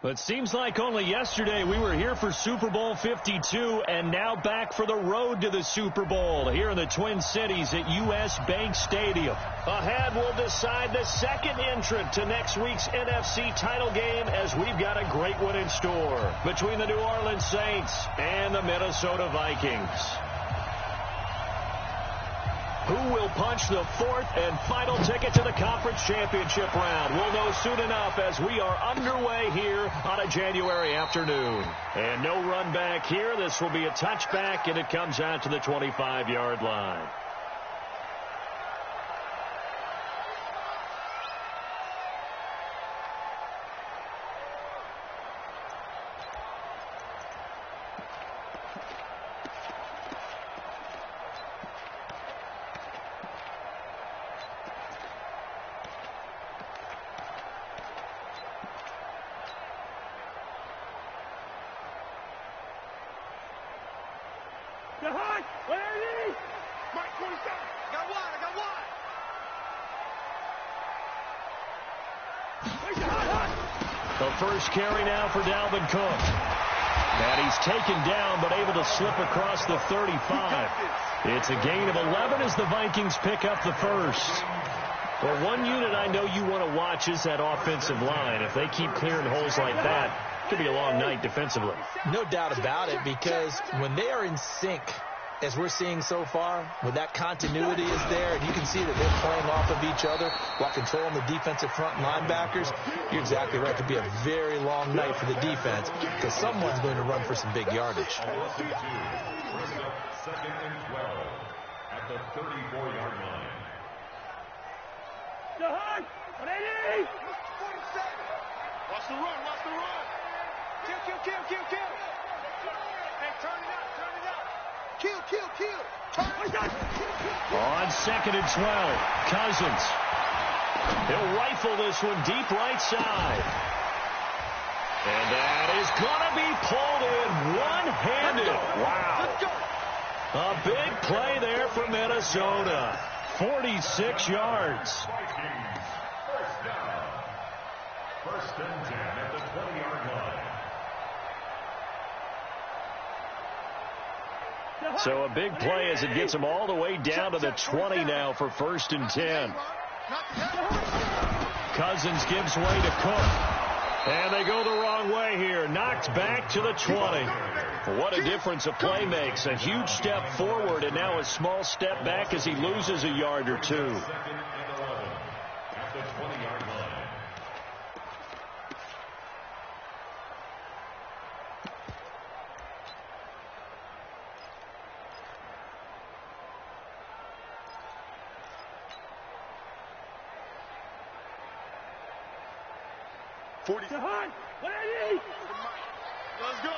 It seems like only yesterday we were here for Super Bowl 52 and now back for the road to the Super Bowl here in the Twin Cities at U.S. Bank Stadium. Ahead, we'll decide the second entrant to next week's NFC title game as we've got a great one in store between the New Orleans Saints and the Minnesota Vikings. Who will punch the fourth and final ticket to the conference championship round? We'll know soon enough as we are underway here on a January afternoon. And no run back here. This will be a touchback, and it comes out to the 25-yard line. The first carry now for Dalvin Cook. And he's taken down but able to slip across the 35. It's a gain of 11 as the Vikings pick up the first. Well, one unit I know you want to watch is that offensive line. If they keep clearing holes like that, it could be a long night defensively. No doubt about it, because when they are in sync, as we're seeing so far, when that continuity is there and you can see that they're playing off of each other while controlling the defensive front linebackers, you're exactly right. It could be a very long night for the defense because someone's going to run for some big yardage. Second and 12 at the 34-yard line. Watch the run, watch the run. Kill. Hey, turn it out. Kill. On second and 12, Cousins. He'll rifle this one deep right side. And that is going to be pulled in one-handed. Wow. A big play there for Minnesota. 46 yards. First down. First and 10 at the 20-yard line. So a big play as it gets them all the way down to the 20 now for first and 10. Cousins gives way to Cook. And they go the wrong way here. Knocked back to the 20. What a difference a play makes. A huge step forward and now a small step back as he loses a yard or two. Second and 11 at the 20-yard line. Let's go.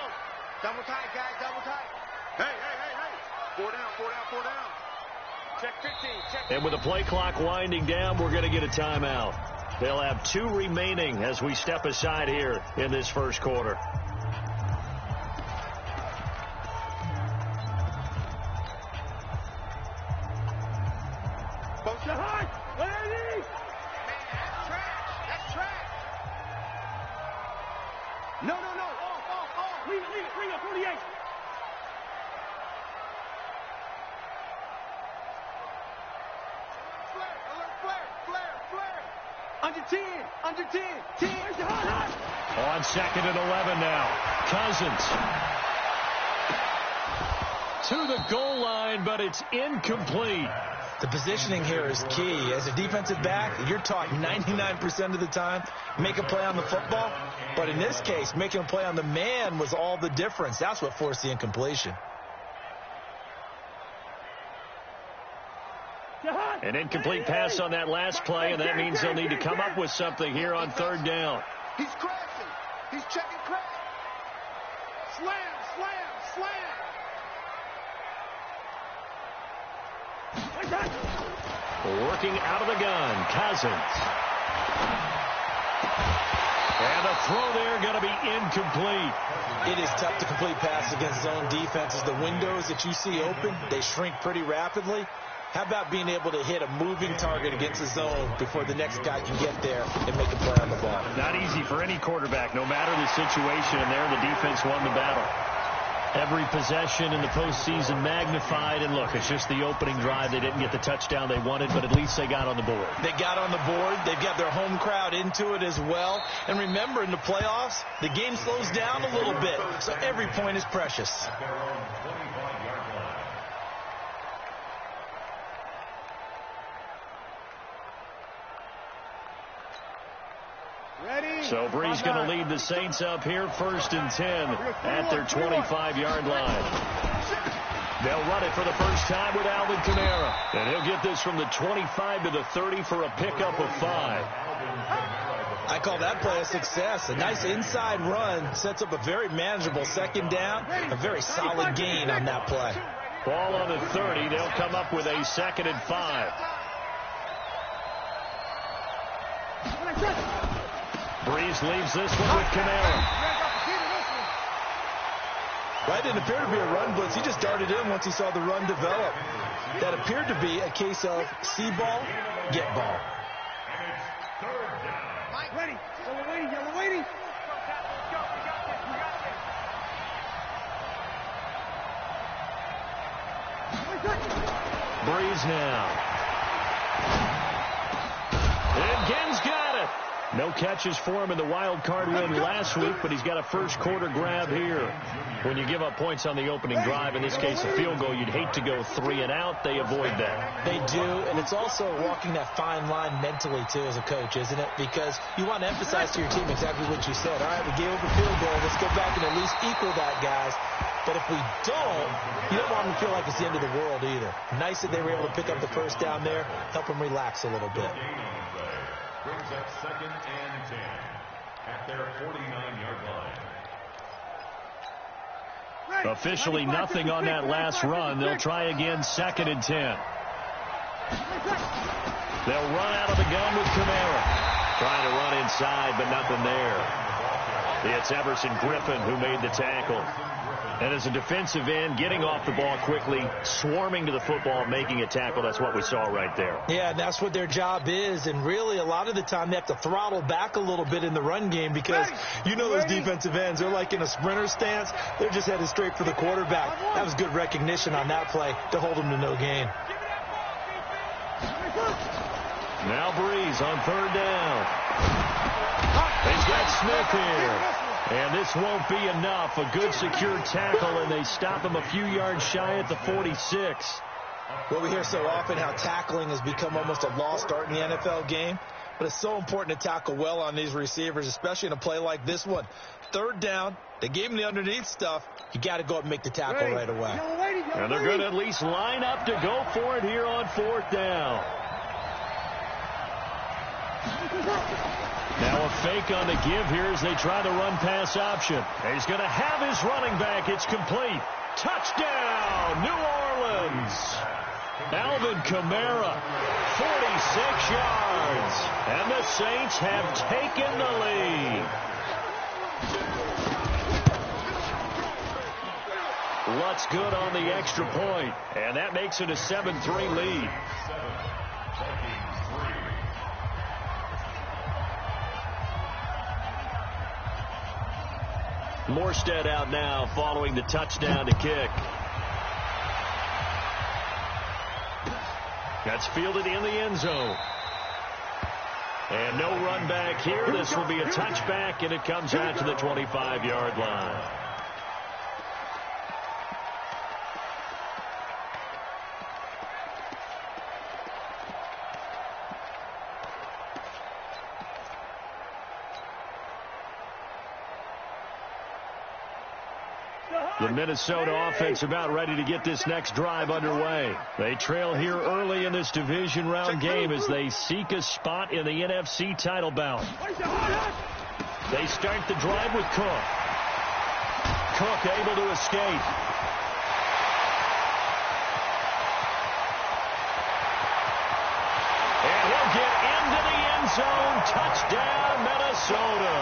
Double tight, guys, double tight. Hey. 4 down. Check 15. And with the play clock winding down, we're going to get a timeout. They'll have 2 remaining as we step aside here in this first quarter. No. Off. Leave it, 48. Flare. Under 10. 10. On second and 11 now. Cousins. To the goal line, but it's incomplete. The positioning here is key. As a defensive back, you're taught 99% of the time, make a play on the football. But in this case, making a play on the man was all the difference. That's what forced the incompletion. An incomplete pass on that last play, and that means they'll need to come up with something here on third down. He's crashing. He's checking crash. Slam. Working out of the gun, Cousins. And the throw there going to be incomplete. It is tough to complete passes against zone defenses. The windows that you see open, they shrink pretty rapidly. How about being able to hit a moving target against the zone before the next guy can get there and make a play on the ball? Not easy for any quarterback, no matter the situation, and there the defense won the battle. Every possession in the postseason magnified, and look, it's just the opening drive. They didn't get the touchdown they wanted, but at least they got on the board. They got on the board. They've got their home crowd into it as well. And remember, in the playoffs, the game slows down a little bit, so every point is precious. So Brees going to lead the Saints up here, 1st and 10 at their 25-yard line. They'll run it for the first time with Alvin Kamara. And he'll get this from the 25 to the 30 for a pickup of 5. I call that play a success. A nice inside run sets up a very manageable 2nd down. A very solid gain on that play. Ball on the 30. They'll come up with a 2nd and 5. Brees leaves this one with Kamara. Right, didn't appear to be a run blitz. He just darted in once he saw the run develop. That appeared to be a case of see ball, get ball. Ready. Yellow waiting. Yellow waiting. Brees now. And Ginn's got it. No catches for him in the wild card win last week, but he's got a first quarter grab here. When you give up points on the opening drive, in this case a field goal, you'd hate to go 3 and out. They avoid that. They do, and it's also walking that fine line mentally, too, as a coach, isn't it? Because you want to emphasize to your team exactly what you said. All right, we gave up a field goal. Let's go back and at least equal that, guys. But if we don't, you don't want them to feel like it's the end of the world either. Nice that they were able to pick up the first down there, help them relax a little bit. Brings up 2nd and 10 at their 49-yard line. Officially nothing on that last run. They'll try again, 2nd and 10. They'll run out of the gun with Kamara. Trying to run inside, but nothing there. It's Everson Griffin who made the tackle. And as a defensive end, getting off the ball quickly, swarming to the football, making a tackle, that's what we saw right there. Yeah, and that's what their job is. And really, a lot of the time, they have to throttle back a little bit in the run game because you know those defensive ends, they're like in a sprinter stance. They're just headed straight for the quarterback. That was good recognition on that play to hold them to no gain. Now Brees on 3rd down. He's got Smith here. And this won't be enough. A good secure tackle, and they stop him a few yards shy at the 46. Well, we hear so often how tackling has become almost a lost art in the NFL game. But it's so important to tackle well on these receivers, especially in a play like this one. 3rd down, they gave him the underneath stuff. You got to go up and make the tackle right away. And they're going to at least line up to go for it here on 4th down. Now a fake on the give here as they try the run-pass option. He's going to have his running back. It's complete. Touchdown, New Orleans. Alvin Kamara, 46 yards. And the Saints have taken the lead. What's good on the extra point? And that makes it a 7-3 lead. Morstead out now following the touchdown to kick. That's fielded in the end zone. And no run back here. This will be a touchback, and it comes out to the 25-yard line. The Minnesota offense about ready to get this next drive underway. They trail here early in this division round game as they seek a spot in the NFC title bout. They start the drive with Cook. Cook able to escape. And he'll get into the end zone. Touchdown, Minnesota.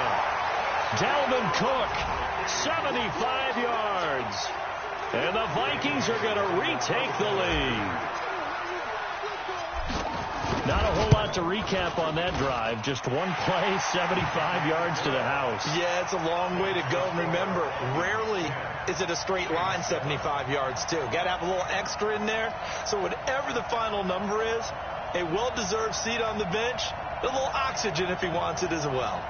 Dalvin Cook, 75 yards. And the Vikings are going to retake the lead. Not a whole lot to recap on that drive. Just one play, 75 yards to the house. Yeah, it's a long way to go. And remember, rarely is it a straight line 75 yards, too. Got to have a little extra in there. So whatever the final number is, a well-deserved seat on the bench, a little oxygen if he wants it as well.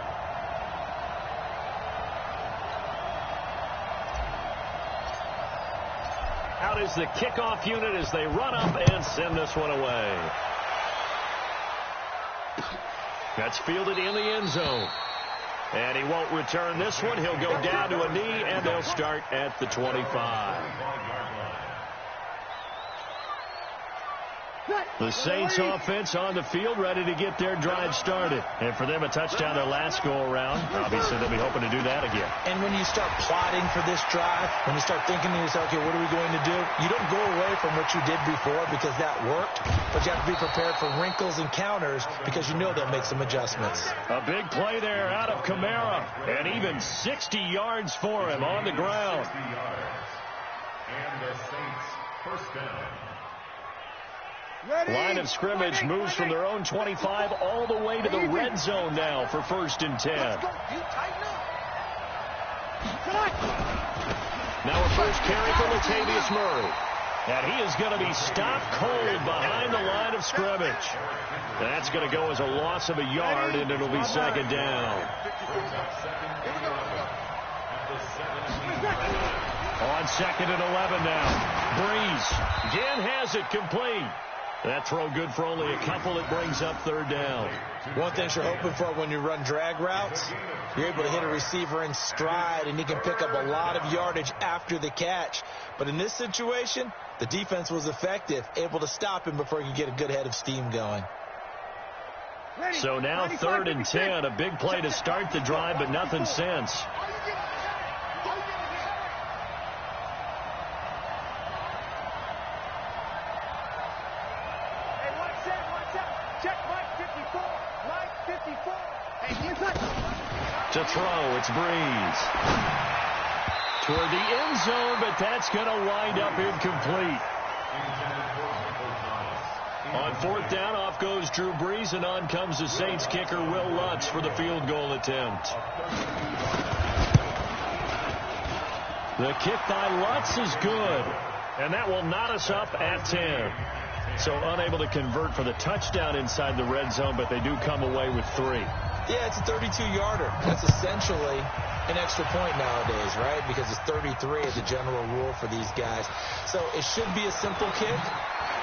Out is the kickoff unit as they run up and send this one away. That's fielded in the end zone. And he won't return this one. He'll go down to a knee, and they'll start at the 25. The Saints offense on the field, ready to get their drive started. And for them, a touchdown their last go-around. Obviously, they'll be hoping to do that again. And when you start plotting for this drive, when you start thinking to yourself, okay, what are we going to do? You don't go away from what you did before because that worked, but you have to be prepared for wrinkles and counters because you know they'll make some adjustments. A big play there out of Kamara, and even 60 yards for him on the ground. And the Saints first down. Line of scrimmage moves from their own 25 all the way to the red zone now for 1st and 10. Now a first carry for Latavius Murray. And he is going to be stopped cold behind the line of scrimmage. That's going to go as a loss of a yard, and it'll be 2nd down. On 2nd and 11 now. Breeze again has it complete. That throw good for only a couple. It brings up 3rd down. One thing you're hoping for when you run drag routes, you're able to hit a receiver in stride, and he can pick up a lot of yardage after the catch. But in this situation, the defense was effective, able to stop him before he could get a good head of steam going. So now 3rd and 10, a big play to start the drive, but nothing since. To throw, it's Breeze. Toward the end zone, but that's going to wind up incomplete. On 4th down, off goes Drew Brees, and on comes the Saints kicker, Will Lutz, for the field goal attempt. The kick by Lutz is good, and that will knot us up at 10. So unable to convert for the touchdown inside the red zone, but they do come away with 3. Yeah, it's a 32-yarder. That's essentially an extra point nowadays, right? Because it's 33 as a general rule for these guys. So it should be a simple kick.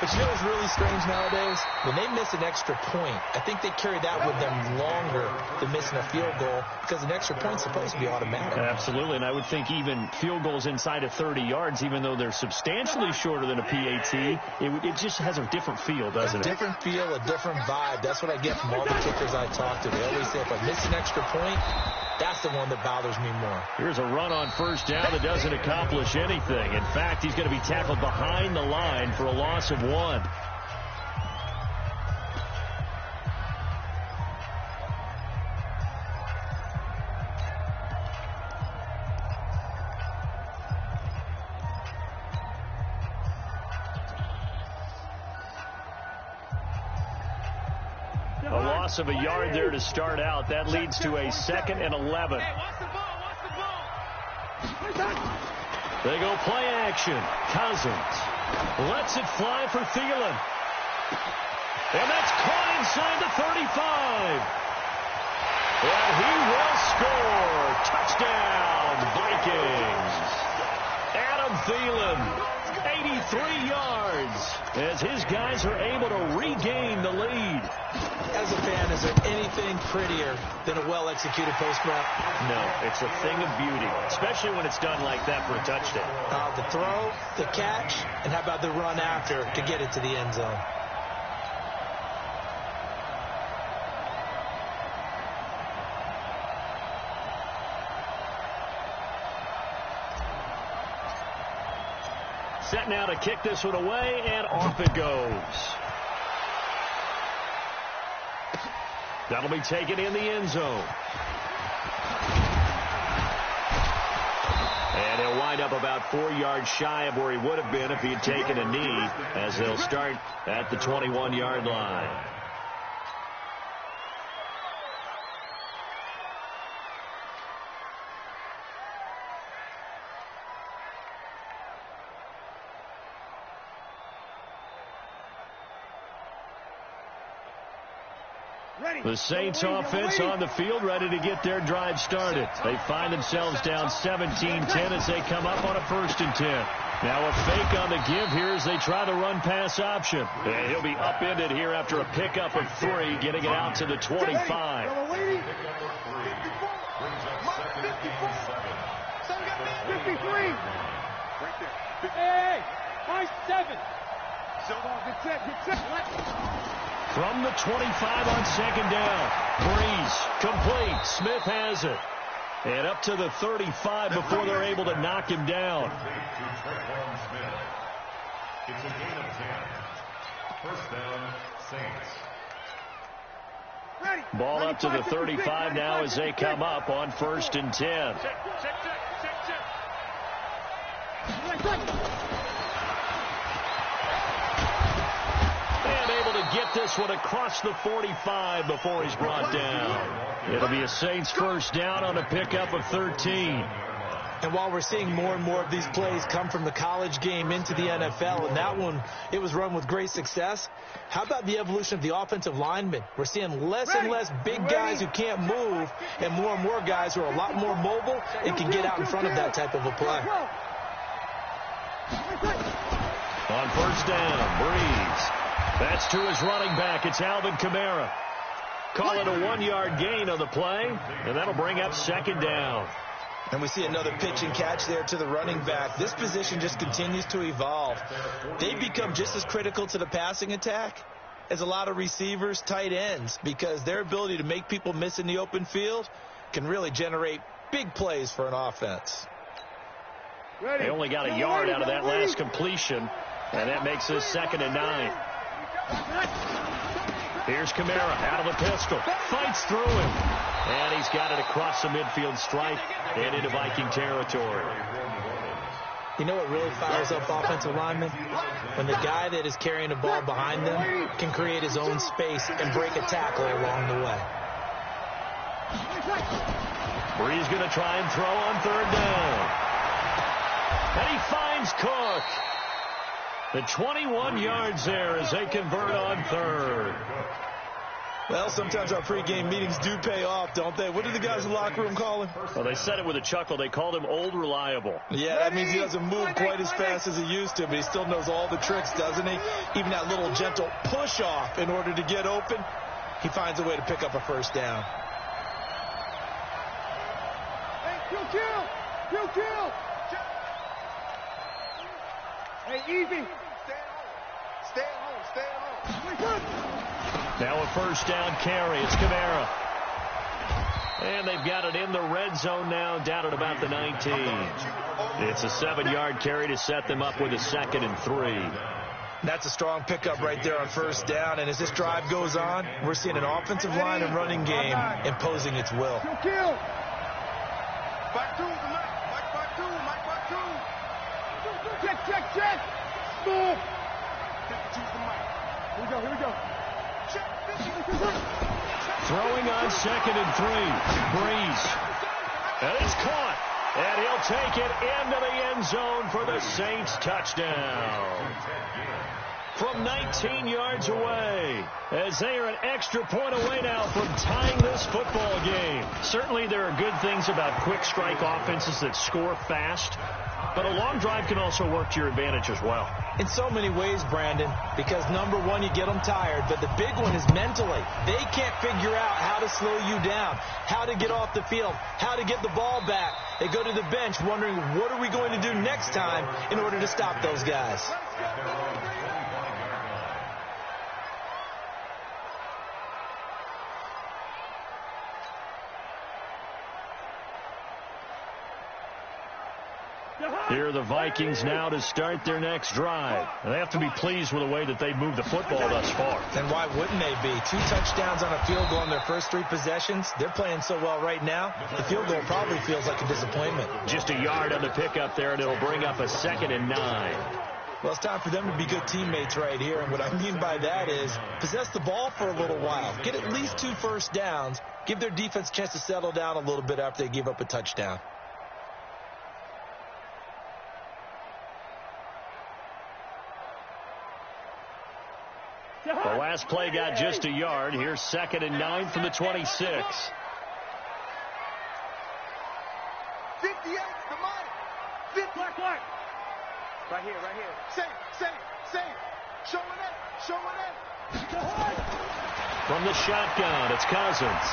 But you know what's really strange nowadays? When they miss an extra point, I think they carry that with them longer than missing a field goal because an extra point's supposed to be automatic. Absolutely, and I would think even field goals inside of 30 yards, even though they're substantially shorter than a PAT, it just has a different feel, doesn't it? A different feel, a different vibe. That's what I get from all the kickers I talk to. They always say, if I miss an extra point, that's the one that bothers me more. Here's a run on 1st down that doesn't accomplish anything. In fact, he's going to be tackled behind the line for a loss of 1. A loss of a yard there to start out. That leads to a 2nd and 11. They go play action. Cousins lets it fly for Thielen. And that's caught inside the 35. And he will score. Touchdown, Vikings. Adam Thielen, 83 yards, as his guys are able to regain the lead. As a fan, is there anything prettier than a well-executed post route? No, it's a thing of beauty, especially when it's done like that for a touchdown. The throw, the catch, and how about the run after to get it to the end zone? Set now to kick this one away, and off it goes. That'll be taken in the end zone. And he'll wind up about 4 yards shy of where he would have been if he had taken a knee, as they'll start at the 21-yard line. The Saints offense on the field, ready to get their drive started. They find themselves down 17-10 as they come up on a 1st and 10. Now a fake on the give here as they try the run-pass option. And he'll be upended here after a pickup of 3, getting it out to the 25. Hey, nice 7. From the 25 on 2nd down. Breeze, complete. Smith has it. And up to the 35 before they're able to knock him down. It's a gain of 10. 1st down, Saints. Ball up to the 35 now as they come up on 1st and 10. Check. And able to get this one across the 45 before he's brought down. It'll be a Saints 1st down on a pickup of 13. And while we're seeing more and more of these plays come from the college game into the NFL, and that one, it was run with great success, how about the evolution of the offensive linemen? We're seeing less and less big guys who can't move and more guys who are a lot more mobile and can get out in front of that type of a play. On 1st down, Breeze. That's to his running back. It's Alvin Kamara. Call it a 1-yard gain on the play, and that'll bring up 2nd down. And we see another pitch and catch there to the running back. This position just continues to evolve. They become just as critical to the passing attack as a lot of receivers, tight ends, because their ability to make people miss in the open field can really generate big plays for an offense. They only got a yard out of that last completion, and that makes this 2nd and 9. Here's Kamara out of the pistol. Fights through him. And he's got it across the midfield stripe and into Viking territory. You know what really fires up offensive linemen? When the guy that is carrying the ball behind them can create his own space and break a tackle along the way. Bree's going to try and throw on 3rd down. And he finds Cook. The 21 yards there as they convert on 3rd. Well, sometimes our pregame meetings do pay off, don't they? What do the guys in the locker room call him? Well, they said it with a chuckle. They called him Old Reliable. Yeah, that means he doesn't move quite as fast as he used to, but he still knows all the tricks, doesn't he? Even that little gentle push-off in order to get open, he finds a way to pick up a 1st down. Hey, kill. Hey, easy. Stay at home. Now a 1st down carry. It's Kamara. And they've got it in the red zone now, down at about the 19. It's a 7-yard carry to set them up with a 2nd and 3. That's a strong pickup right there on 1st down. And as this drive goes on, we're seeing an offensive line and running game imposing its will. Kill. Back two, Mike back two. Check. Move. Here we go. Throwing on 2nd and 3. Breeze. And it's caught. And he'll take it into the end zone for the Saints touchdown. From 19 yards away, as they are an extra point away now from tying this football game. Certainly there are good things about quick strike offenses that score fast, but a long drive can also work to your advantage as well. In so many ways, Brandon, because number one, you get them tired, but the big one is mentally. They can't figure out how to slow you down, how to get off the field, how to get the ball back. They go to the bench wondering, what are we going to do next time in order to stop those guys? Here are the Vikings now to start their next drive. They have to be pleased with the way that they've moved the football thus far. And why wouldn't they be? 2 touchdowns on a field goal in their first 3 possessions. They're playing so well right now, the field goal probably feels like a disappointment. Just a yard on the pickup there, and it'll bring up a 2nd and 9. Well, it's time for them to be good teammates right here. And what I mean by that is possess the ball for a little while. Get at least 2 first downs. Give their defense a chance to settle down a little bit after they give up a touchdown. The last play got just a yard. Here's 2nd and 9 from the 26. 58, the money. 50. Black. Right here. Same. Showing it. From the shotgun, it's Cousins.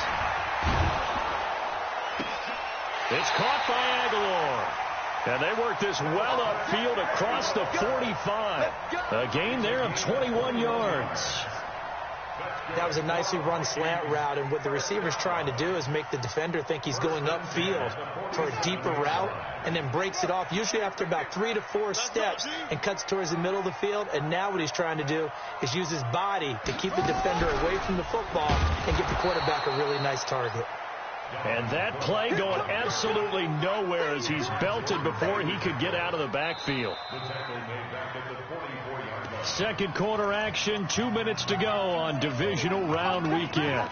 It's caught by Aguilar. And they work this well upfield across the 45. A gain there of 21 yards. That was a nicely run slant route, and what the receiver's trying to do is make the defender think he's going upfield for a deeper route, and then breaks it off, usually after about 3 to 4 steps, and cuts towards the middle of the field. And now what he's trying to do is use his body to keep the defender away from the football and get the quarterback a really nice target. And that play going absolutely nowhere as he's belted before he could get out of the backfield. Second quarter action, 2 minutes to go on divisional round weekend.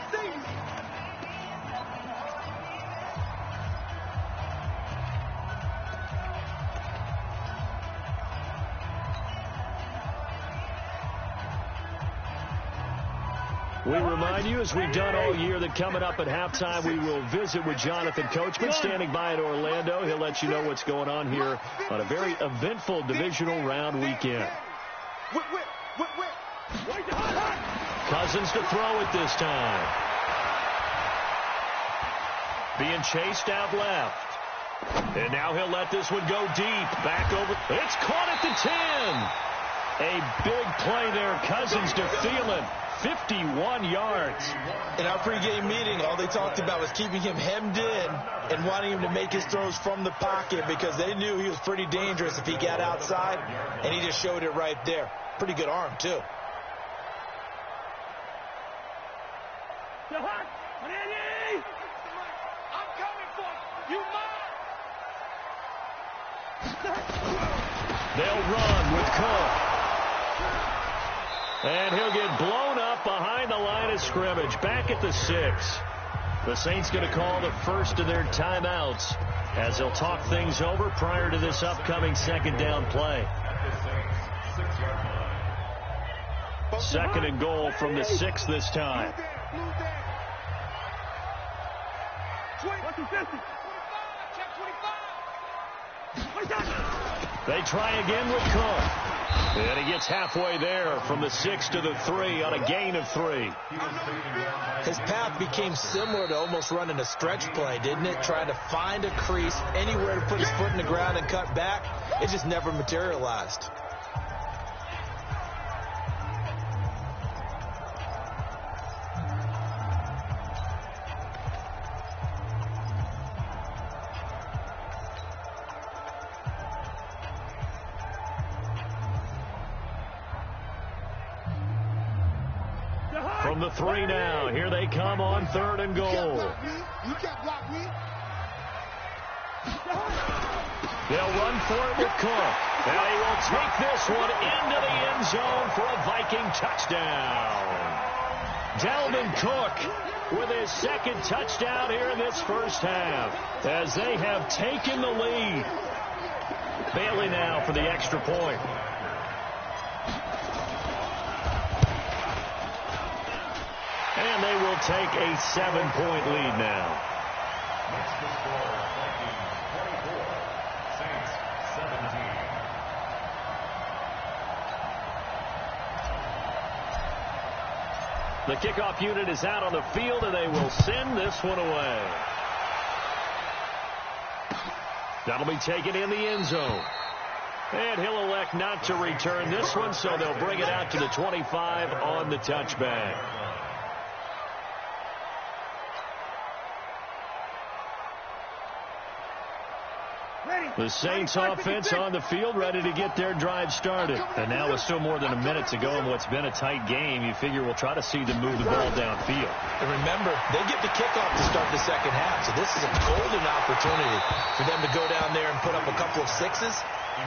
We remind you, as we've done all year, that coming up at halftime, we will visit with Jonathan Coachman standing by in Orlando. He'll let you know what's going on here on a very eventful divisional round weekend. Cousins to throw it this time. Being chased out left. And now he'll let this one go deep. Back over. It's caught at the 10. A big play there. Cousins to Thielen. 51 yards. In our pregame meeting, all they talked about was keeping him hemmed in and wanting him to make his throws from the pocket because they knew he was pretty dangerous if he got outside, and he just showed it right there. Pretty good arm, too. I'm coming for you. They'll run with Cook. And he'll get blown up behind the line of scrimmage. Back at the 6. The Saints going to call the first of their timeouts as they'll talk things over prior to this upcoming second down play. 2nd and goal from the 6 this time. They try again with Cook. And he gets halfway there from the 6 to the 3 on a gain of 3. His path became similar to almost running a stretch play, didn't it? Trying to find a crease, anywhere to put his foot in the ground and cut back. It just never materialized. From the 3 now, here they come on 3rd and goal. You can't block me. They'll run for it with Cook. And he will take this one into the end zone for a Viking touchdown. Dalvin Cook with his 2nd touchdown here in this first half as they have taken the lead. Bailey now for the extra point. And they will take a 7-point lead now. Next to score, Vikings 24, Saints 17. The kickoff unit is out on the field, and they will send this one away. That'll be taken in the end zone. And he'll elect not to return this one, so they'll bring it out to the 25 on the touchback. The Saints offense on the field, ready to get their drive started. And now with still more than a minute to go in what's been a tight game, you figure we'll try to see them move the ball downfield. And remember, they get the kickoff to start the second half, so this is a golden opportunity for them to go down there and put up a couple of 6s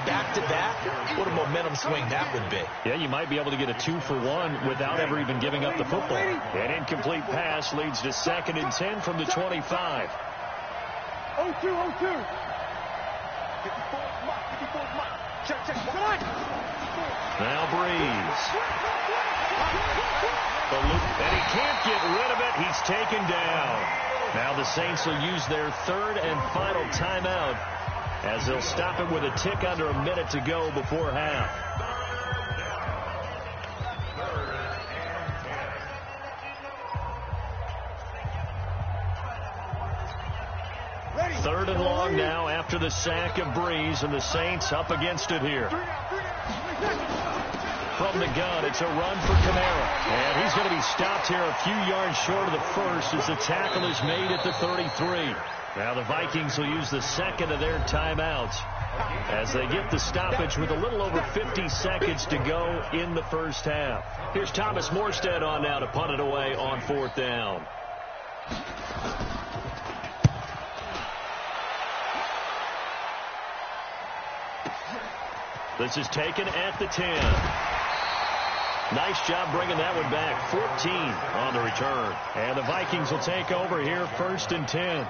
back-to-back. What a momentum swing that would be. Yeah, you might be able to get a 2-for-1 without ever even giving up the football. An incomplete pass leads to 2nd and 10 from the 25. 0-2. 54 is mine. Now Breeze. And he can't get rid of it. He's taken down. Now the Saints will use their third and final timeout as they'll stop it with a tick under a minute to go before half. Third and long now after the sack of Breeze, and the Saints up against it here. From the gun, it's a run for Kamara. And he's going to be stopped here a few yards short of the first as the tackle is made at the 33. Now the Vikings will use the second of their timeouts as they get the stoppage with a little over 50 seconds to go in the first half. Here's Thomas Morstead on now to punt it away on fourth down. This is taken at the 10. Nice job bringing that one back. 14 on the return. And the Vikings will take over here, 1st and 10.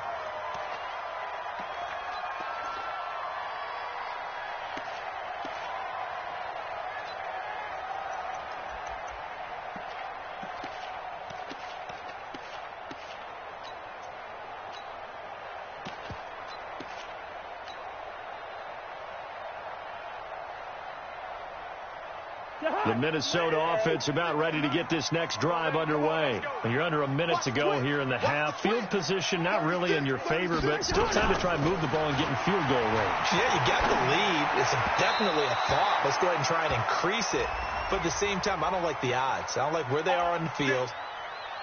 The Minnesota offense about ready to get this next drive underway. You're under a minute to go here in the half. Field position not really in your favor, but still time to try and move the ball and get in field goal range. Yeah, you got the lead. It's definitely a thought. Let's go ahead and try and increase it. But at the same time, I don't like the odds. I don't like where they are on the field.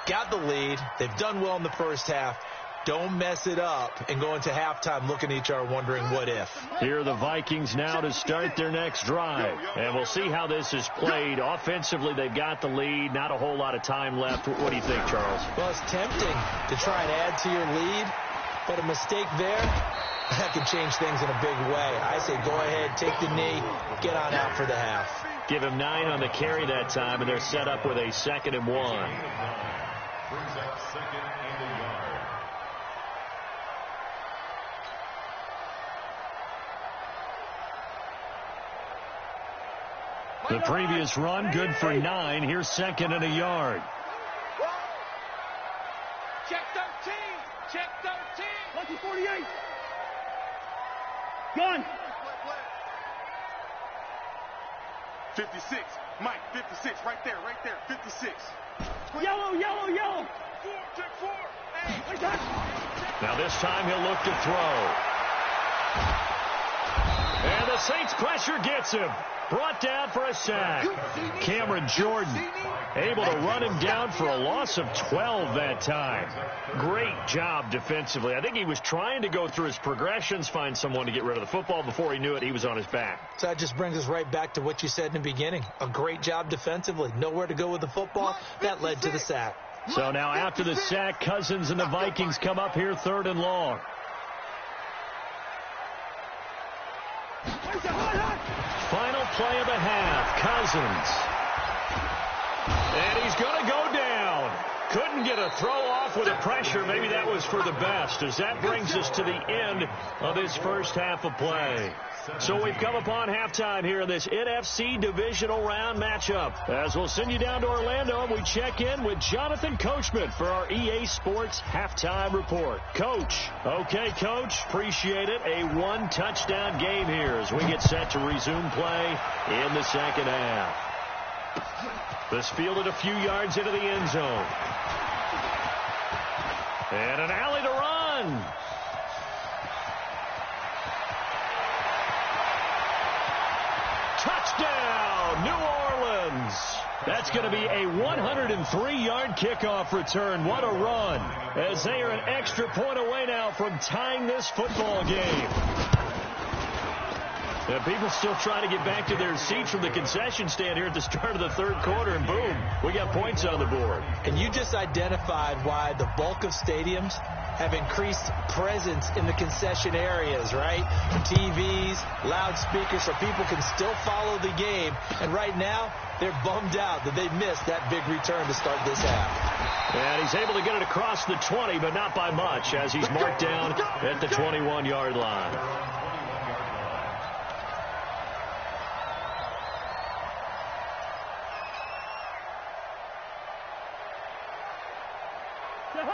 Got the lead. They've done well in the first half. Don't mess it up and go into halftime looking at each other wondering what if. Here are the Vikings now to start their next drive. And we'll see how this is played. Offensively, they've got the lead. Not a whole lot of time left. What do you think, Charles? Well, it's tempting to try and add to your lead, but a mistake there, that could change things in a big way. I say go ahead, take the knee, get on out for the half. Give him 9 on the carry that time, and they're set up with a 2nd and 1. Brings up 2nd and a yard. The previous run, good for 9. Here's 2nd and a yard. Check 13. Check 13. Lucky 48. Gun. 56. Mike, 56. Right there. 56. Yellow. 4. Check 4. Hey. Now this time he'll look to throw. And the Saints pressure gets him. Brought down for a sack. Cameron Jordan able to run him down for a loss of 12 that time. Great job defensively. I think he was trying to go through his progressions, find someone to get rid of the football. Before he knew it, he was on his back. So that just brings us right back to what you said in the beginning. A great job defensively. Nowhere to go with the football. That led to the sack. So now after the sack, Cousins and the Vikings come up here 3rd and long. Final play of the half. Cousins. And he's going to go down. Couldn't get a throw off with the pressure. Maybe that was for the best, as that brings us to the end of this first half of play. So we've come upon halftime here in this NFC divisional round matchup. As we'll send you down to Orlando, and we check in with Jonathan Coachman for our EA Sports halftime report. Coach. Okay, Coach. Appreciate it. A 1-touchdown game here as we get set to resume play in the second half. This fielded a few yards into the end zone. And an alley to run. Touchdown, New Orleans. That's going to be a 103-yard kickoff return. What a run, as they are an extra point away now from tying this football game. And people still trying to get back to their seats from the concession stand here at the start of the third quarter, and boom, we got points on the board. And you just identified why the bulk of stadiums have increased presence in the concession areas, right? TVs, loudspeakers, so people can still follow the game. And right now, they're bummed out that they missed that big return to start this half. And he's able to get it across the 20, but not by much, as he's marked down at the 21-yard line.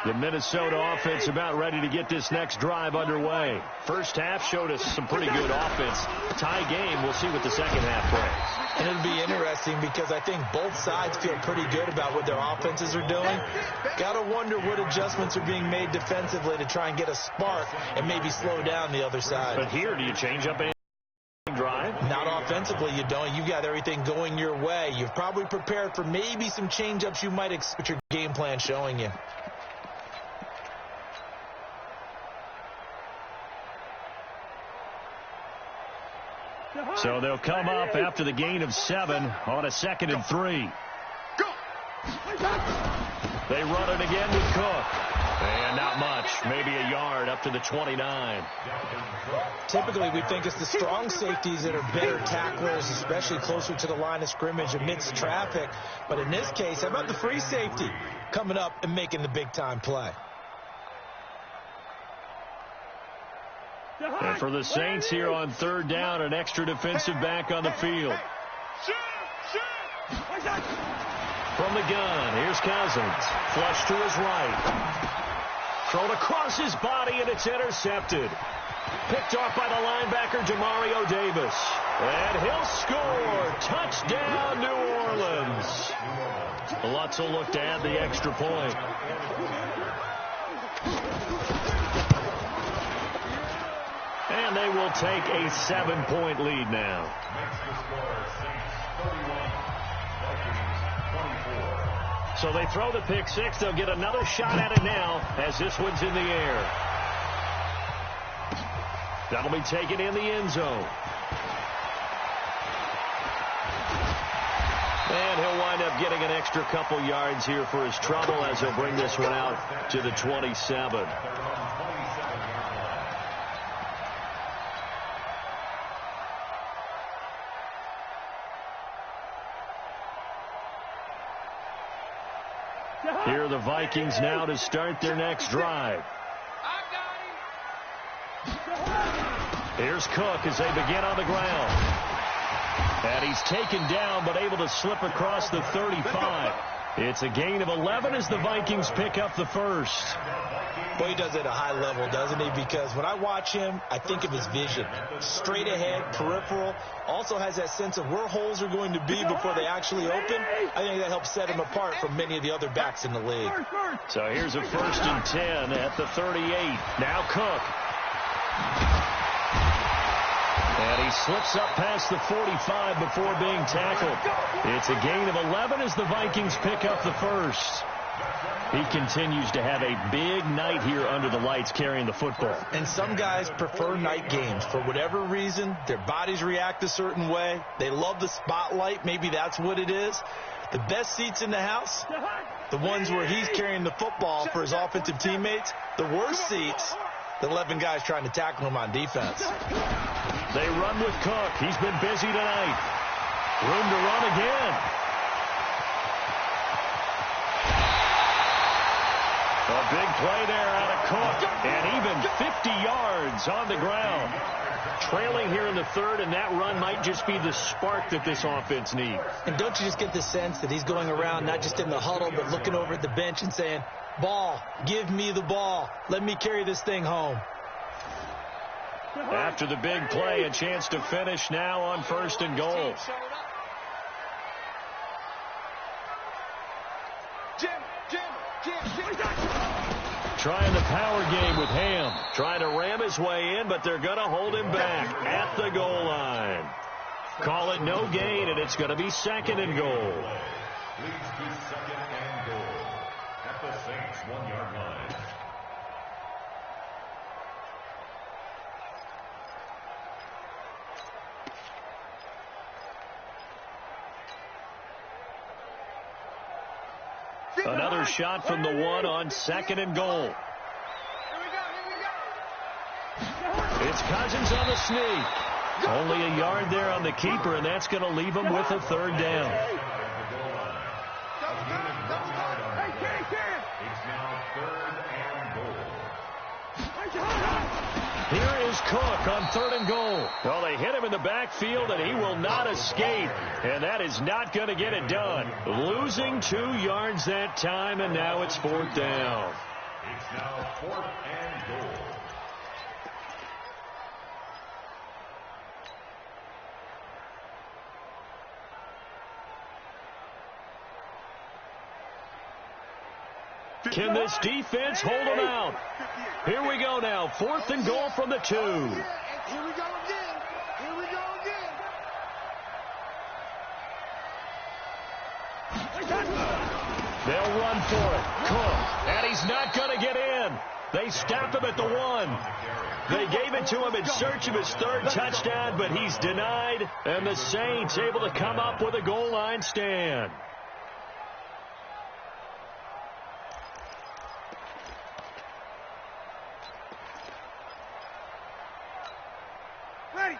The Minnesota offense about ready to get this next drive underway. First half showed us some pretty good offense. Tie game. We'll see what the second half brings. And it'll be interesting because I think both sides feel pretty good about what their offenses are doing. Got to wonder what adjustments are being made defensively to try and get a spark and maybe slow down the other side. But here, do you change up a drive? Not offensively, you don't. You got everything going your way. You've probably prepared for maybe some change-ups you might expect your game plan showing you. So they'll come up after the gain of 7 on a 2nd and 3. They run it again with Cook. And not much. Maybe a yard up to the 29. Typically, we think it's the strong safeties that are better tacklers, especially closer to the line of scrimmage amidst traffic. But in this case, how about the free safety coming up and making the big-time play? And for the Saints here on 3rd down, an extra defensive back on the field. From the gun, here's Cousins. Flush to his right. Thrown across his body, and it's intercepted. Picked off by the linebacker, Demario Davis. And he'll score. Touchdown, New Orleans. Lutz will look to add the extra point. And they will take a 7-point lead now. So they throw the pick six. They'll get another shot at it now as this one's in the air. That'll be taken in the end zone. And he'll wind up getting an extra couple yards here for his trouble as he'll bring this one out to the 27. Here are the Vikings now to start their next drive. Here's Cook as they begin on the ground. And he's taken down but able to slip across the 35. It's a gain of 11 as the Vikings pick up the first. Boy, he does it at a high level, doesn't he? Because when I watch him, I think of his vision. Straight ahead, peripheral. Also has that sense of where holes are going to be before they actually open. I think that helps set him apart from many of the other backs in the league. So here's a 1st and 10 at the 38. Now Cook. And he slips up past the 45 before being tackled. It's a gain of 11 as the Vikings pick up the first. He continues to have a big night here under the lights carrying the football. And some guys prefer night games. For whatever reason, their bodies react a certain way. They love the spotlight. Maybe that's what it is. The best seats in the house, the ones where he's carrying the football for his offensive teammates. The worst seats, the 11 guys trying to tackle him on defense. They run with Cook. He's been busy tonight. Room to run again. A big play there out of Cook, and even 50 yards on the ground. Trailing here in the 3rd, and that run might just be the spark that this offense needs. And don't you just get the sense that he's going around not just in the huddle, but looking over at the bench and saying, ball, give me the ball. Let me carry this thing home. After the big play, a chance to finish now on 1st and goal. Trying the power game with Ham. Trying to ram his way in, but they're going to hold him back at the goal line. Call it no gain, and it's going to be 2nd and goal. Leads to 2nd and goal at the Saints 1-yard line. Another shot from the 1 on 2nd and goal. It's Cousins on the sneak. Only a yard there on the keeper, and that's going to leave him with a 3rd down. It's now 3rd and goal. Here is Cook on 3rd and goal. Well, they hit him in the backfield, and he will not escape. And that is not going to get it done. Losing 2 yards that time, and now it's 4th down. Now 4th and goal. Can this defense hold them out? Here we go now. 4th and goal from the 2. Here we go again. Here we go again. They'll run for it. Cook. And he's not going to get in. They stopped him at the 1. They gave it to him in search of his 3rd touchdown, but he's denied. And the Saints able to come up with a goal line stand.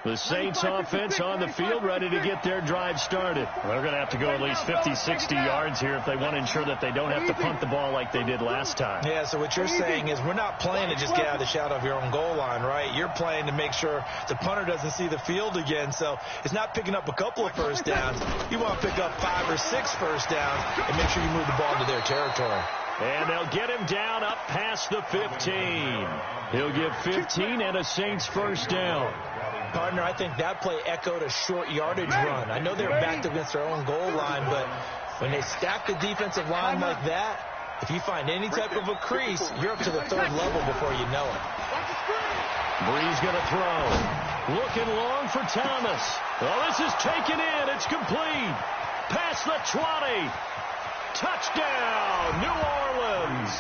The Saints offense on the field, ready to get their drive started. They're going to have to go at least 50, 60 yards here if they want to ensure that they don't have to punt the ball like they did last time. Yeah, so what you're saying is we're not playing to just get out of the shadow of your own goal line, right? You're playing to make sure the punter doesn't see the field again. So it's not picking up a couple of first downs. You want to pick up 5 or 6 first downs and make sure you move the ball into their territory. And they'll get him down up past the 15. He'll get 15 and a Saints first down. Partner, I think that play echoed a short yardage run. I know they were backed against their own goal line, but when they stack the defensive line like that, if you find any type of a crease, you're up to the 3rd level before you know it. Breeze going to throw. Looking long for Thomas. Well, this is taken in. It's complete. Past the 20. Touchdown, New Orleans.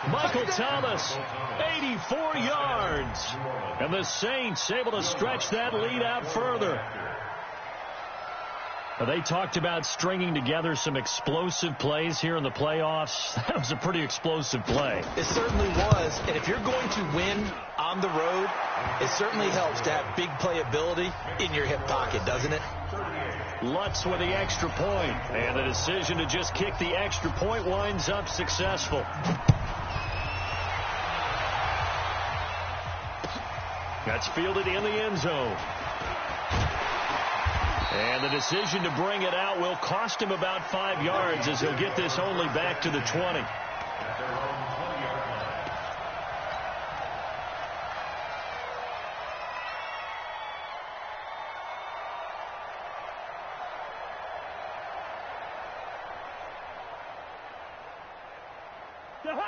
Michael Thomas, 84 yards. And the Saints able to stretch that lead out further. They talked about stringing together some explosive plays here in the playoffs. That was a pretty explosive play. It certainly was. And if you're going to win on the road, it certainly helps to have big playability in your hip pocket, doesn't it? Lutz with the extra point. And the decision to just kick the extra point winds up successful. That's fielded in the end zone. And the decision to bring it out will cost him about 5 yards as he'll get this only back to the 20.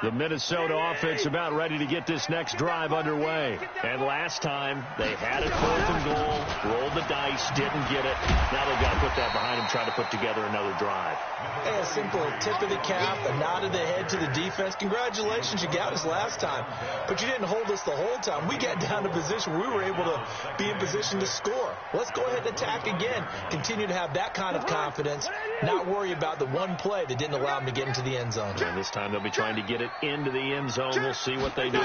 The Minnesota offense about ready to get this next drive underway. And last time, they had it 4th and goal, rolled the dice, didn't get it. Now they've got to put that behind them, try to put together another drive. Hey, a simple tip of the cap, a nod of the head to the defense. Congratulations, you got us last time. But you didn't hold us the whole time. We got down to position where we were able to be in position to score. Let's go ahead and attack again. Continue to have that kind of confidence, not worry about the one play that didn't allow them to get into the end zone. And this time they'll be trying to get it into the end zone. We'll see what they do.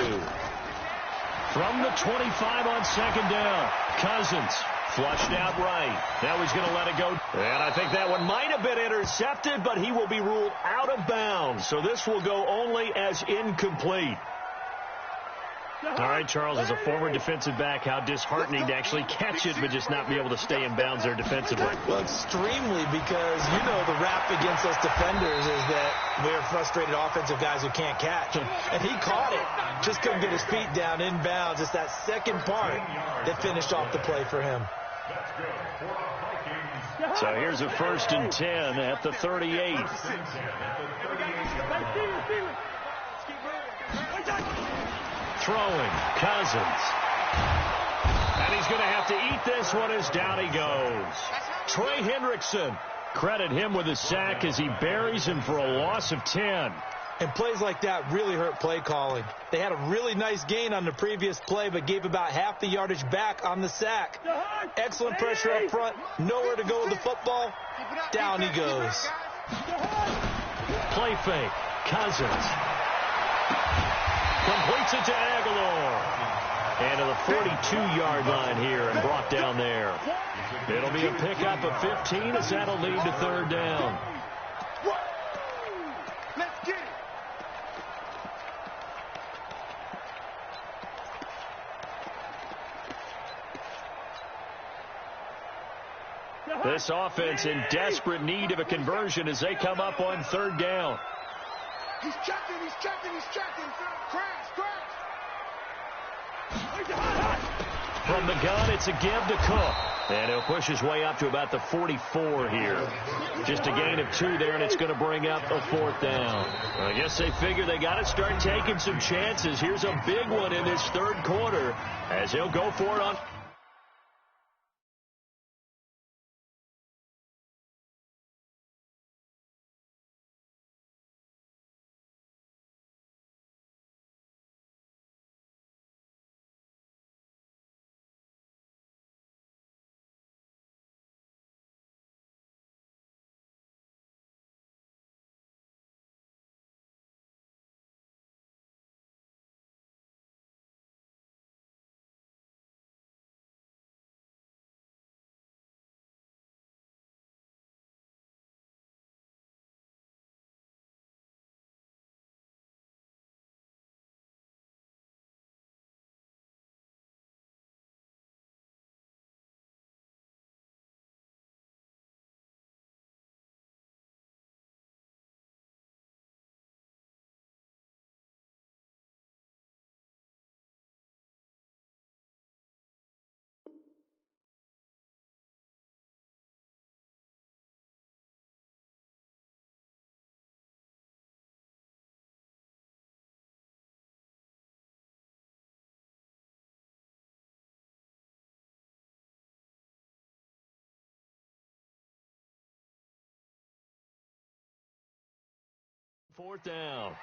From the 25 on 2nd down, Cousins flushed out right. Now he's going to let it go. And I think that one might have been intercepted, but he will be ruled out of bounds. So this will go only as incomplete. All right, Charles, as a former defensive back, how disheartening to actually catch it, but just not be able to stay in bounds there defensively. Well, extremely, because you know the rap against us defenders is that we're frustrated offensive guys who can't catch. And he caught it, just couldn't get his feet down in bounds. It's that second part that finished off the play for him. So here's a 1st and 10 at the 38. Throwing, Cousins. And he's going to have to eat this one as down he goes. Trey Hendrickson, credit him with a sack as he buries him for a loss of 10. And plays like that really hurt play calling. They had a really nice gain on the previous play, but gave about half the yardage back on the sack. Excellent pressure up front. Nowhere to go with the football. Down he goes. Play fake. Cousins. Completes it to Aguilar. And to the 42-yard line here and brought down there. It'll be a pickup of 15 as that'll lead to 3rd down. Let's get it. This offense in desperate need of a conversion as they come up on 3rd down. He's checking. Crash. From the gun, it's a give to Cook. And he'll push his way up to about the 44 here. Just a gain of 2 there, and it's going to bring up a 4th down. I guess they figure they got to start taking some chances. Here's a big one in this 3rd quarter as he'll go for it on... Fourth down.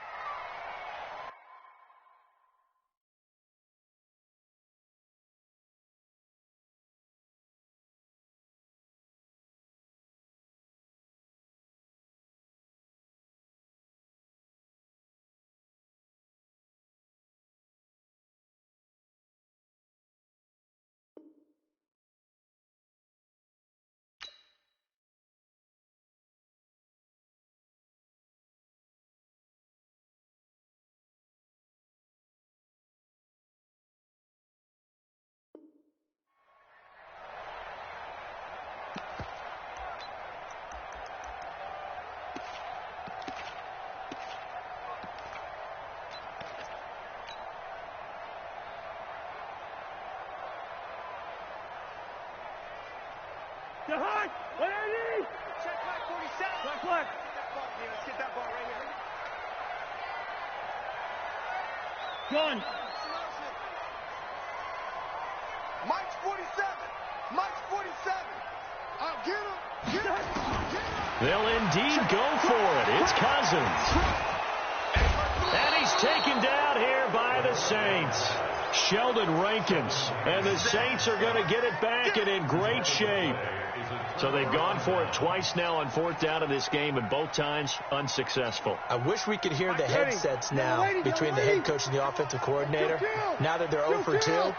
To high. 180. Check flag 47. Black flag. Let's get that ball right here. Gun. Mike's 47. Mike's 47. Get him. They'll indeed go for it. It's Cousins. And he's taken down here by the Saints. Sheldon Rankins. And the Saints are going to get it back and in great shape. So they've gone for it twice now on 4th down of this game, and both times unsuccessful. I wish we could hear the headsets now between the head coach and the offensive coordinator. Now that they're 0 for 2,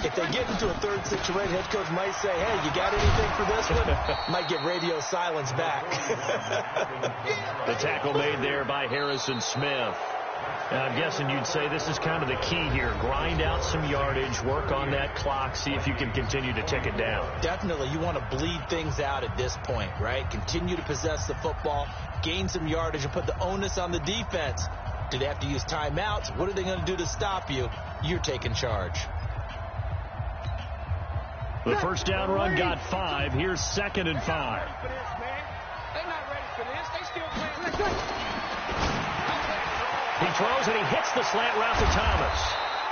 if they get into a 3rd situation, head coach might say, hey, you got anything for this one? Might get radio silence back. The tackle made there by Harrison Smith. I'm guessing you'd say this is kind of the key here. Grind out some yardage, work on that clock, see if you can continue to tick it down. Definitely. You want to bleed things out at this point, right? Continue to possess the football, gain some yardage, and put the onus on the defense. Do they have to use timeouts? What are they going to do to stop you? You're taking charge. The first down run got 5. Here's 2nd and 5. They're not ready for this. They still playing. He throws and he hits the slant route to Thomas.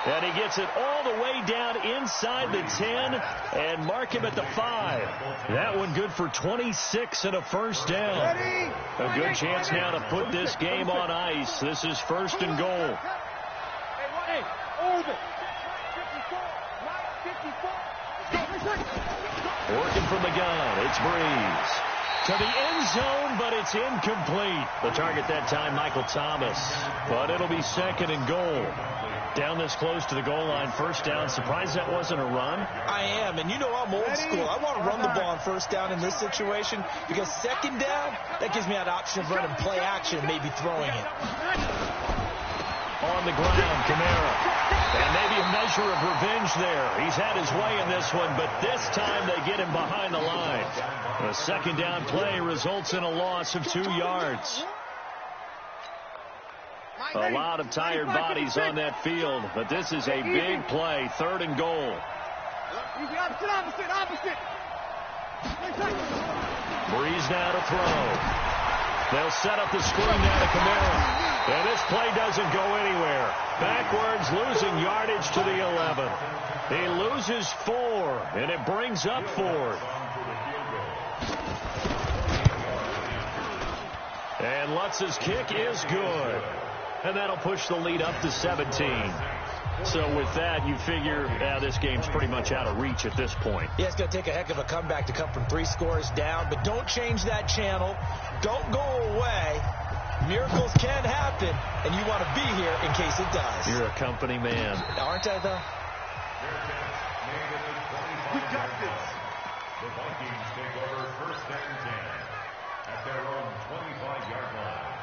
And he gets it all the way down inside the 10 and mark him at the 5. That one good for 26 and a first down. A good chance now to put this game on ice. This is 1st and goal. Working from the gun, it's Breeze. To the end zone, but it's incomplete. The target that time, Michael Thomas. But it'll be 2nd and goal. Down this close to the goal line, 1st down. Surprised that wasn't a run? I am, and you know I'm old school. I want to run the ball on 1st down in this situation because 2nd down, that gives me that option of running play action and maybe throwing it. On the ground, Kamara. And maybe a measure of revenge there. He's had his way in this one, but this time they get him behind the line. A 2nd down play results in a loss of 2 yards. A lot of tired bodies on that field, but this is a big play, 3rd and goal. Opposite. Breeze now to throw. They'll set up the screen now to Kamara. And this play doesn't go anywhere. Backwards, losing yardage to the 11. He loses 4, and it brings up 4. And Lutz's kick is good. And that'll push the lead up to 17. So with that, you figure this game's pretty much out of reach at this point. Yeah, it's going to take a heck of a comeback to come from 3 scores down, but don't change that channel. Don't go away. Miracles can happen, and you want to be here in case it does. You're a company man. Aren't I, though? We got this. The Vikings take over 1st and 10 at their own 25-yard line.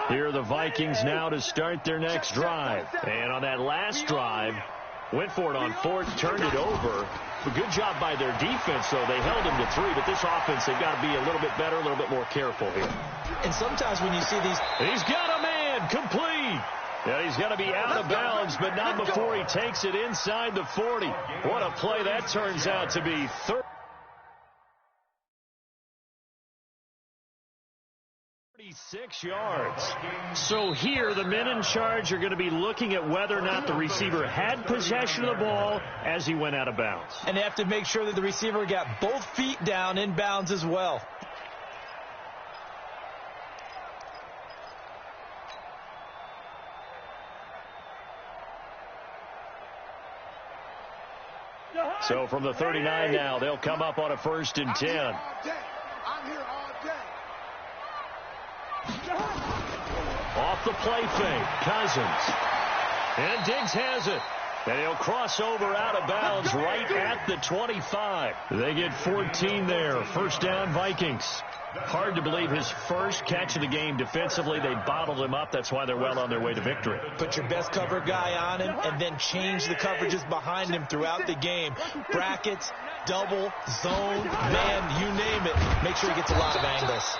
Here are the Vikings now to start their next drive. And on that last drive, went for it on 4th, turned it over. A good job by their defense, though. They held him to 3, but this offense, they've got to be a little bit better, a little bit more careful here. And sometimes when you see these... He's got a man, complete. Yeah, he's going to be out of bounds, but not before he takes it inside the 40. What a play that turns out to be. 36 yards. So here, the men in charge are going to be looking at whether or not the receiver had possession of the ball as he went out of bounds. And they have to make sure that the receiver got both feet down in bounds as well. So from the 39 now, they'll come up on a 1st and 10. I'm here all day. Off the play fake, Cousins. And Diggs has it. And he'll cross over out of bounds right at the 25. They get 14 there. 1st down, Vikings. Hard to believe his first catch of the game defensively. They bottled him up. That's why they're well on their way to victory. Put your best cover guy on him and then change the coverages behind him throughout the game. Brackets, double, zone, man, you name it. Make sure he gets a lot of angles.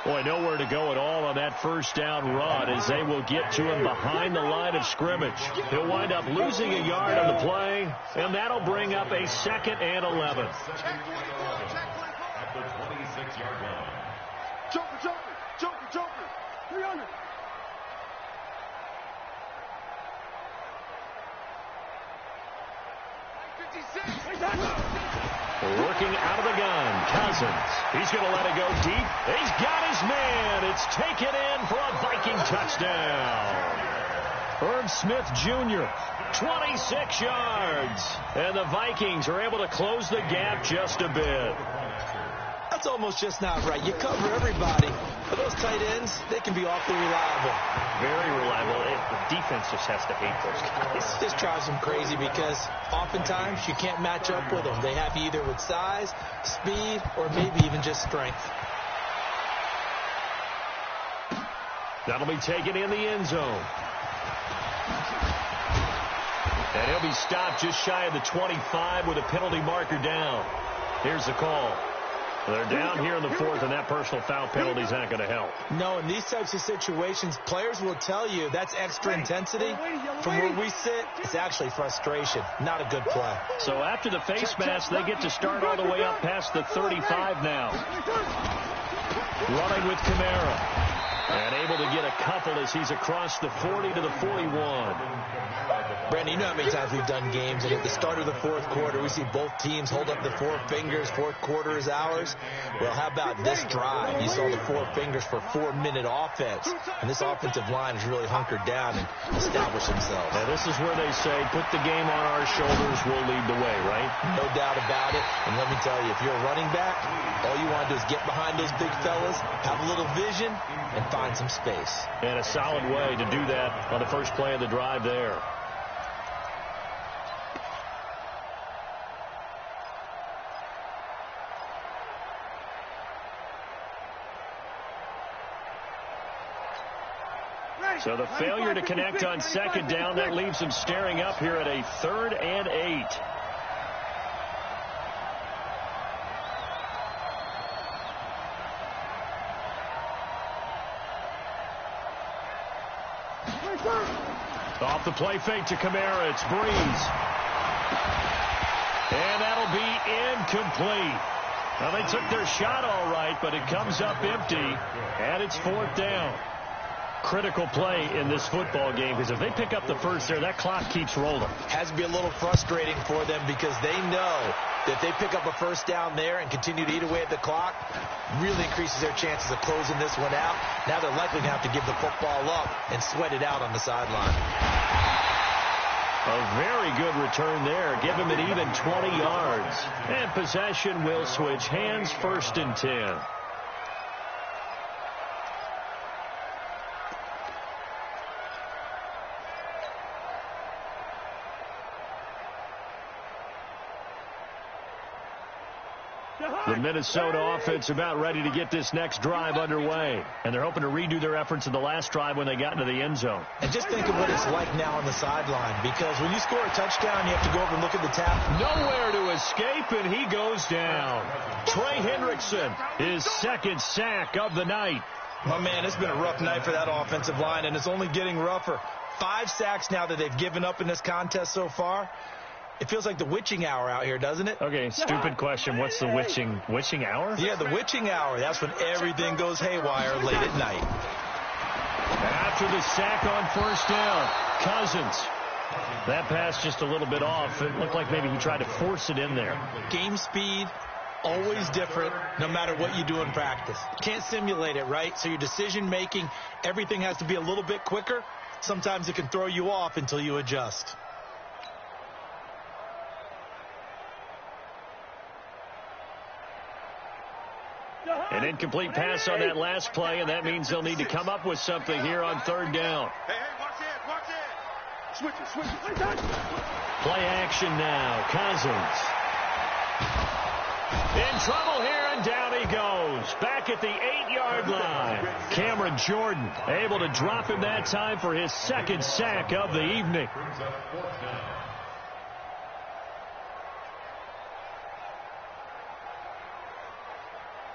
Boy, nowhere to go at all on that 1st down run as they will get to him behind the line of scrimmage. He'll wind up losing a yard on the play, and that'll bring up a 2nd and 11. At the 26-yard line. Joker. 300. Working out of the gun, Cousins. He's going to let it go deep. He's got his man. It's taken in for a Viking touchdown. Herb Smith Jr., 26 yards. And the Vikings are able to close the gap just a bit. That's almost just not right. You cover everybody. But those tight ends, they can be awfully reliable. Very reliable. The defense just has to hate those guys. This drives them crazy because oftentimes you can't match up with them. They have you either with size, speed, or maybe even just strength. That'll be taken in the end zone. And he'll be stopped just shy of the 25 with a penalty marker down. Here's the call. They're down here in the 4th, and that personal foul penalty is not going to help. No, in these types of situations, players will tell you that's extra intensity. From where we sit, it's actually frustration. Not a good play. So after the face mask, they get to start all the way up past the 35 now. Running with Kamara. And able to get a couple as he's across the 40 to the 41. Brandon, you know how many times we've done games, and at the start of the 4th quarter, we see both teams hold up the 4 fingers, 4th quarter is ours. Well, how about this drive? You saw the 4 fingers for 4-minute offense, and this offensive line has really hunkered down and established themselves. Now, this is where they say, put the game on our shoulders, we'll lead the way, right? No doubt about it, and let me tell you, if you're a running back, all you want to do is get behind those big fellas, have a little vision, and find some space. And a solid way to do that on the first play of the drive there. So the failure to connect on 2nd down, that leaves them staring up here at a 3rd and 8. Off the play fake to Kamara. It's Breeze. And that'll be incomplete. Well, they took their shot all right, but it comes up empty, and it's 4th down. Critical play in this football game, because if they pick up the first there, that clock keeps rolling. Has to be a little frustrating for them because they know that they pick up a first down there and continue to eat away at the clock, really increases their chances of closing this one out. Now they're likely going to have to give the football up and sweat it out on the sideline. A very good return there. Give him an even 20 yards. And possession will switch hands, 1st and 10. The Minnesota offense about ready to get this next drive underway. And they're hoping to redo their efforts in the last drive when they got into the end zone. And just think of what it's like now on the sideline, because when you score a touchdown, you have to go over and look at the tap. Nowhere to escape, and he goes down. Trey Hendrickson, his 2nd sack of the night. Oh, man, it's been a rough night for that offensive line, and it's only getting rougher. 5 sacks now that they've given up in this contest so far. It feels like the witching hour out here, doesn't it? Okay, stupid question. What's the witching hour? Yeah, the witching hour. That's when everything goes haywire late at night. After the sack on 1st down, Cousins. That pass just a little bit off. It looked like maybe he tried to force it in there. Game speed, always different, no matter what you do in practice. Can't simulate it, right? So your decision-making, everything has to be a little bit quicker. Sometimes it can throw you off until you adjust. An incomplete pass on that last play, and that means they'll need to come up with something here on 3rd down. Hey, watch it. Switch it. Play action now. Cousins. In trouble here, and down he goes. Back at the 8-yard line. Cameron Jordan able to drop him that time for his 2nd sack of the evening.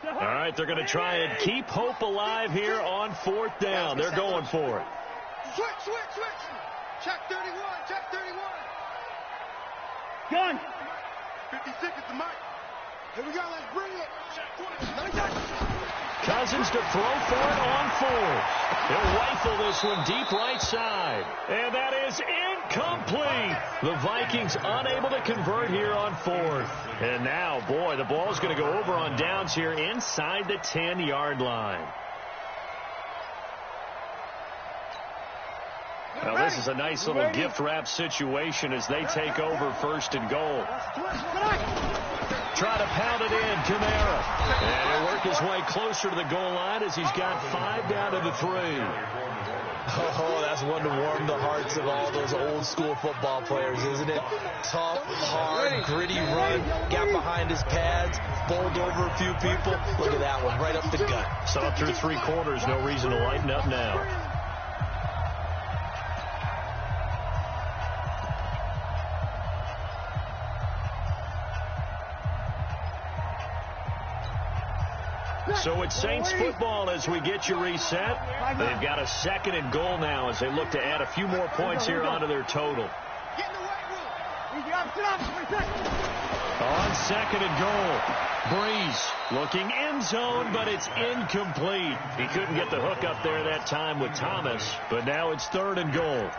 All right, they're going to try and keep hope alive here on 4th down. They're going for it. Switch. Check 31. Gun. 56 is the mic. Here we go, let's bring it. Cousins to throw for it on 4th. He'll rifle this one deep right side. And that is incomplete. The Vikings unable to convert here on 4th. And now, boy, the ball's going to go over on downs here inside the 10-yard line. Well, this is a nice little gift wrap situation as they take over 1st and goal. Try to pound it in, Kamara. And he'll work his way closer to the goal line as he's got 5 down to the 3. Oh, that's one to warm the hearts of all those old school football players, isn't it? Tough, hard, gritty run, got behind his pads, bowled over a few people. Look at that one, right up the gut. So up through 3 quarters, no reason to lighten up now. So it's Saints football as we get you reset. They've got a 2nd and goal now as they look to add a few more points here onto their total. On 2nd and goal, Breeze looking end zone, but it's incomplete. He couldn't get the hook up there that time with Thomas, but now it's 3rd and goal.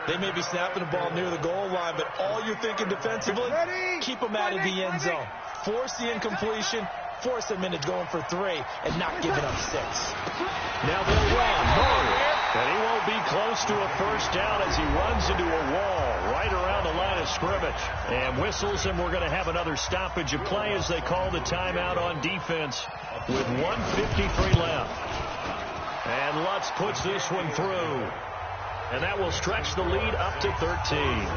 They may be snapping the ball near the goal line, but all you're thinking defensively, keep them out of the end zone. Force the incompletion. Force them into going for 3 and not giving up 6. Now they'll run. And he won't be close to a first down as he runs into a wall right around the line of scrimmage. And whistles, and we're going to have another stoppage of play as they call the timeout on defense with 1:53 left. And Lutz puts this one through. And that will stretch the lead up to 13.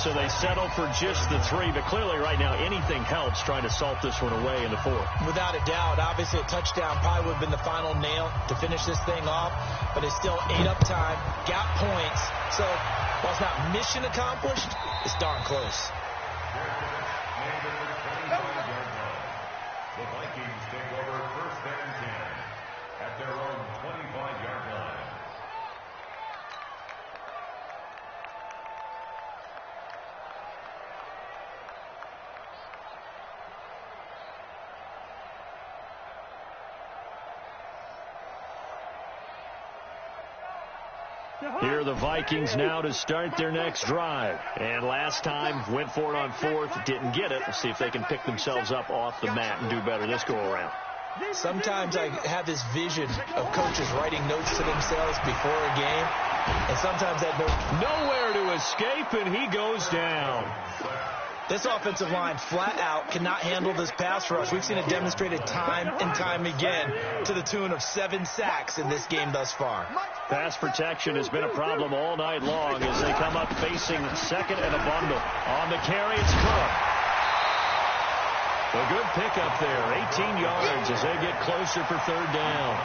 So they settle for just the 3, but clearly right now anything helps trying to salt this one away in the 4th. Without a doubt, obviously a touchdown probably would have been the final nail to finish this thing off, but it's still ate up time, got points. So while it's not mission accomplished, it's darn close. The Vikings take over 1st and 10 at their own 25-yard line. Here are the Vikings now to start their next drive. And last time, went for it on fourth, didn't get it. We'll see if they can pick themselves up off the mat and do better this go-around. Sometimes I have this vision of coaches writing notes to themselves before a game, and sometimes that note... Nowhere to escape, and he goes down. This offensive line, flat out, cannot handle this pass rush. We've seen it demonstrated time and time again to the tune of 7 sacks in this game thus far. Pass protection has been a problem all night long as they come up facing second and a bundle. On the carry, it's Cook. A good pickup there, 18 yards as they get closer for third down.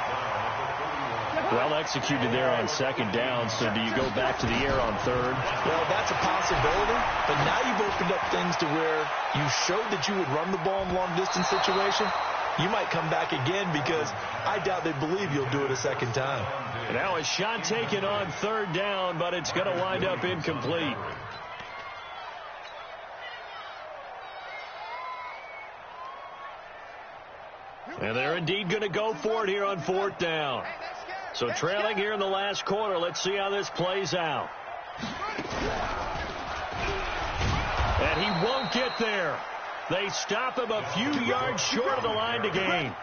Well executed there on second down, so do you go back to the air on third? Well, that's a possibility, but now you've opened up things to where you showed that you would run the ball in long-distance situation. You might come back again because I doubt they believe you'll do it a second time. Now a shot taken on third down, but it's going to wind up incomplete. And they're indeed going to go for it here on fourth down. So trailing here in the last quarter. Let's see how this plays out. And he won't get there. They stop him a few yards short of the line to gain.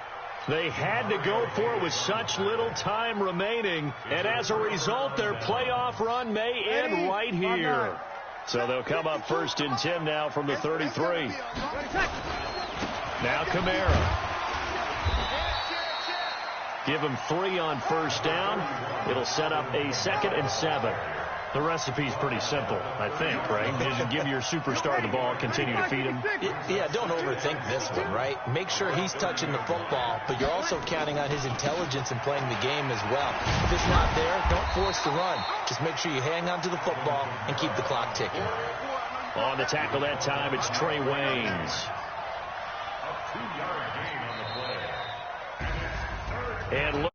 They had to go for it with such little time remaining. And as a result, their playoff run may end right here. So they'll come up first and 10 now from the 33. Now Kamara. Give him 3 on first down. It'll set up a 2nd and 7. The recipe's pretty simple, I think, right? Just give your superstar the ball, continue to feed him. Yeah, don't overthink this one, right? Make sure he's touching the football, but you're also counting on his intelligence in playing the game as well. If it's not there, don't force the run. Just make sure you hang on to the football and keep the clock ticking. On the tackle that time, it's Trey Waynes. A 2-yard gain on the play. And look.